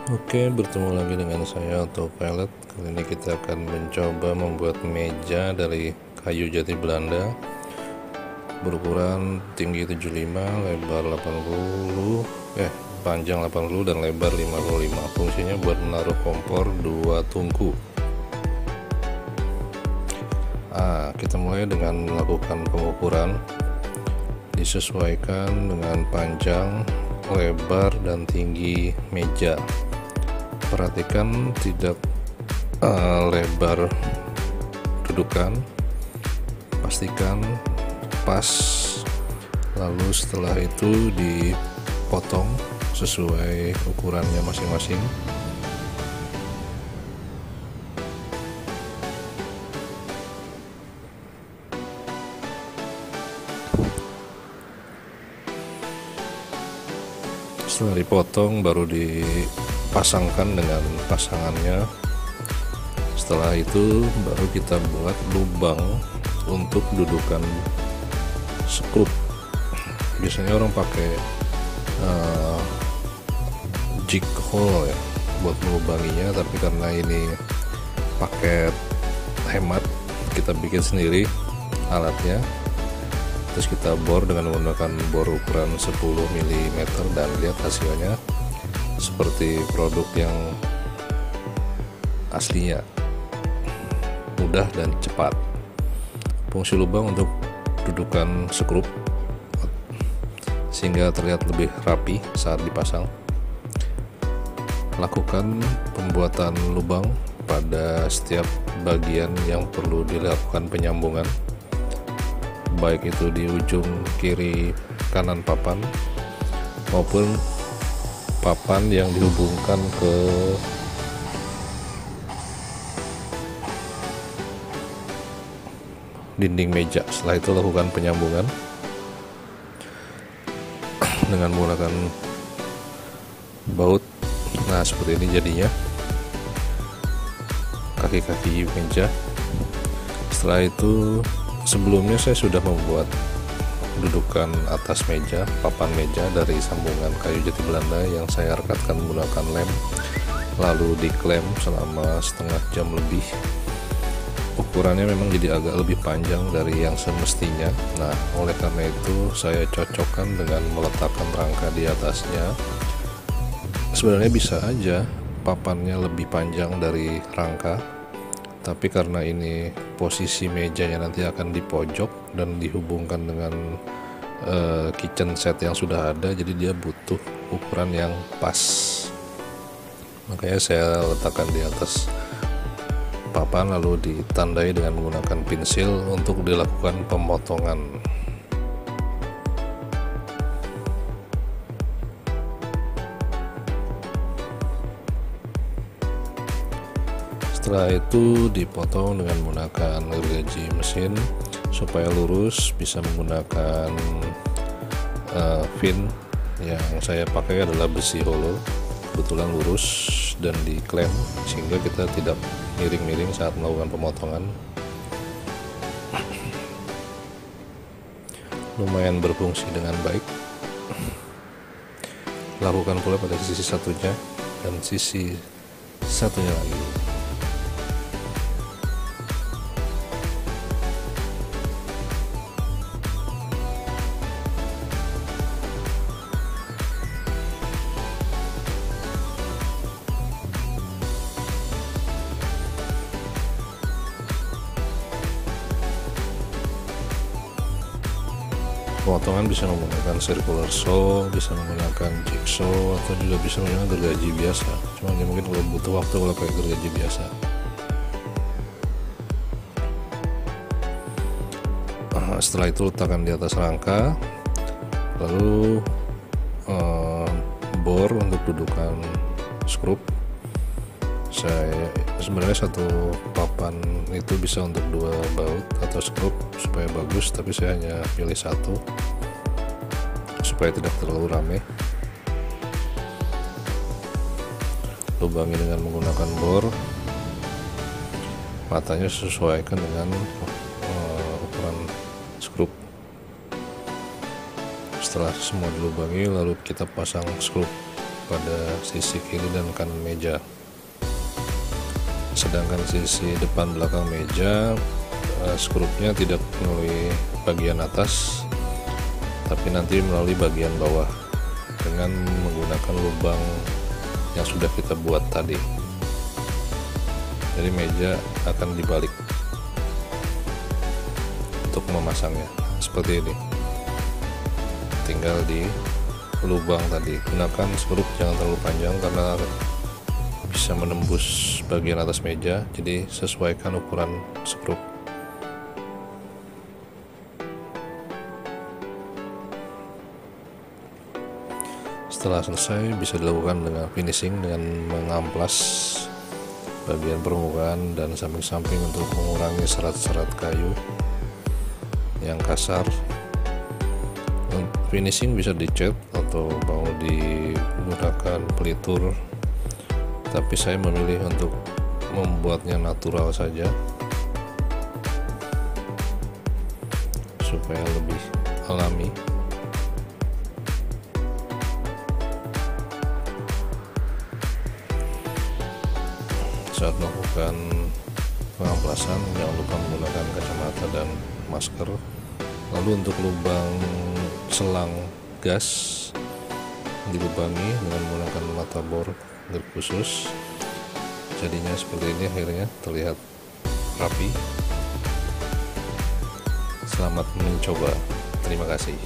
Oke, bertemu lagi dengan saya Autopilot. Kali ini kita akan mencoba membuat meja dari kayu jati Belanda berukuran tinggi 75, lebar 80, panjang 80 dan lebar 55. Fungsinya buat menaruh kompor 2 tungku. Kita mulai dengan melakukan pengukuran. Disesuaikan dengan panjang, lebar dan tinggi meja. Perhatikan tidak lebar dudukan, pastikan pas, lalu setelah itu dipotong sesuai ukurannya masing-masing. Setelah dipotong baru dipasangkan dengan pasangannya. Setelah itu baru kita buat lubang untuk dudukan skrup. Biasanya orang pakai jig hole ya buat melubanginya, tapi karena ini paket hemat, kita bikin sendiri alatnya. Terus kita bor dengan menggunakan bor ukuran 10 mm dan lihat hasilnya seperti produk yang aslinya, mudah dan cepat. Fungsi lubang untuk dudukan skrup sehingga terlihat lebih rapi saat dipasang. Lakukan pembuatan lubang pada setiap bagian yang perlu dilakukan penyambungan, baik itu di ujung kiri kanan papan maupun papan yang dihubungkan ke dinding meja. Setelah itu lakukan penyambungan dengan menggunakan baut. Nah, seperti ini jadinya kaki-kaki meja. Setelah itu, sebelumnya saya sudah membuat dudukan atas meja, papan meja dari sambungan kayu jati Belanda yang saya rekatkan menggunakan lem, lalu diklem selama setengah jam lebih. Ukurannya memang jadi agak lebih panjang dari yang semestinya. Nah, oleh karena itu saya cocokkan dengan meletakkan rangka di atasnya. Sebenarnya bisa aja papannya lebih panjang dari rangka, tapi karena ini posisi mejanya nanti akan di pojok dan dihubungkan dengan kitchen set yang sudah ada, jadi dia butuh ukuran yang pas. Makanya saya letakkan di atas papan lalu ditandai dengan menggunakan pensil untuk dilakukan pemotongan. Setelah itu dipotong dengan menggunakan gergaji mesin supaya lurus. Bisa menggunakan pin. Yang saya pakai adalah besi holo, kebetulan lurus dan diklem sehingga kita tidak miring-miring saat melakukan pemotongan. Lumayan berfungsi dengan baik. Lakukan pula pada sisi satunya dan sisi satunya lagi. Pemotongan bisa menggunakan circular saw, bisa menggunakan jigsaw, atau juga bisa menggunakan gergaji biasa. Cuma mungkin kalau butuh waktu kalau pakai gergaji biasa. Setelah itu letakkan di atas rangka, lalu bor untuk dudukan skrup. Saya sebenarnya satu papan itu bisa untuk 2 baut atau skrup supaya bagus, tapi saya hanya pilih 1 supaya tidak terlalu rame. Lubangi dengan menggunakan bor, matanya sesuaikan dengan ukuran skrup. Setelah semua dilubangi lalu kita pasang skrup. pada sisi kiri dan kanan meja. Sedangkan sisi depan belakang meja, skrupnya tidak melalui bagian atas, tapi nanti melalui bagian bawah dengan menggunakan lubang yang sudah kita buat tadi. Jadi meja akan dibalik untuk memasangnya seperti ini. Tinggal di lubang tadi, gunakan skrup jangan terlalu panjang karena bisa menembus bagian atas meja, jadi sesuaikan ukuran skrup. Setelah selesai bisa dilakukan dengan finishing dengan mengamplas bagian permukaan dan samping-samping untuk mengurangi serat-serat kayu yang kasar. Finishing bisa dicat atau mau digunakan pelitur, tapi saya memilih untuk membuatnya natural saja supaya lebih alami. Saat melakukan pengamplasan jangan lupa menggunakan kacamata dan masker. Lalu untuk lubang selang gas dilubangi dengan menggunakan mata bor grip khusus, jadinya seperti ini, akhirnya terlihat rapi. Selamat mencoba, terima kasih.